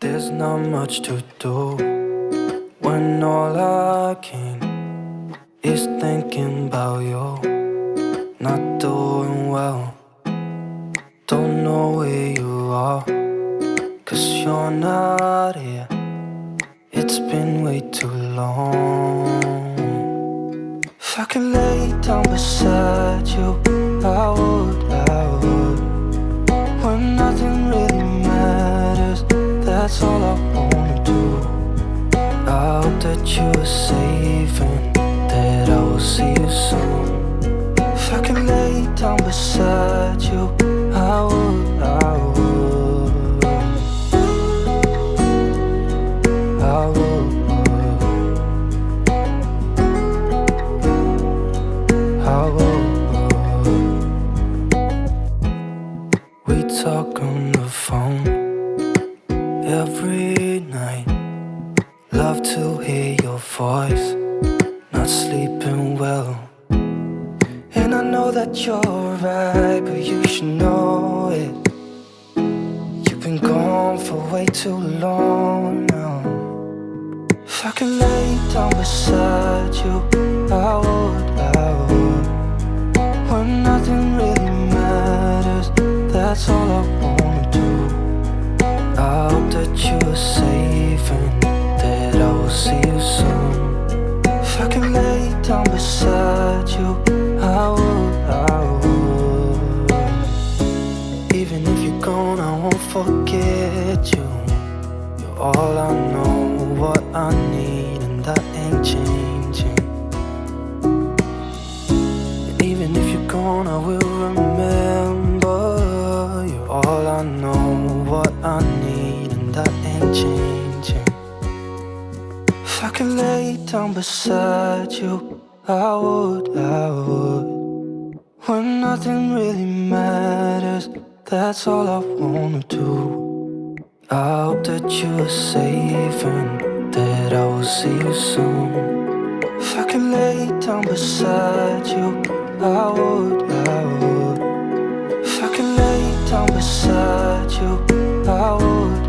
There's not much to do when all I can is thinking about you. Not doing well, don't know where you are, 'cause you're not here. It's been way too long. If I could lay down beside you, I would, when nothing really matters, that's all I wanna do. I hope that you are safe and that I will see you soon. If I could lay down beside you, I would, I would, I would, I would. We talk on the phone every night. Love to hear your voice, not sleeping well. And I know that you're right, but you should know it. You've been gone for way too long now. If I could lay down beside you, I would, when nothing really matters, that's all I wanna do. I hope that you are safe and that I will see you soon. If I can lay down beside you, I would, I would. Even if you're gone, I won't forget you. You're all I know, what I need, and that ain't changing. And even if you're gone, I will remember. You're all I know, what I need, and that ain't changing. If I could lay down beside you, I would, when nothing really matters, that's all I wanna do. I hope that you are safe and that I will see you soon. If I could lay down beside you, I would, if I could lay down beside you, I would,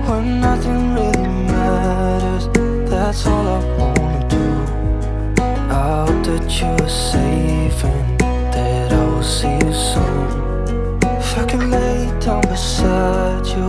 when nothing really matters, that's all I wanna do. I hope that you are safe and that I will see you soon. If I could lay down beside you,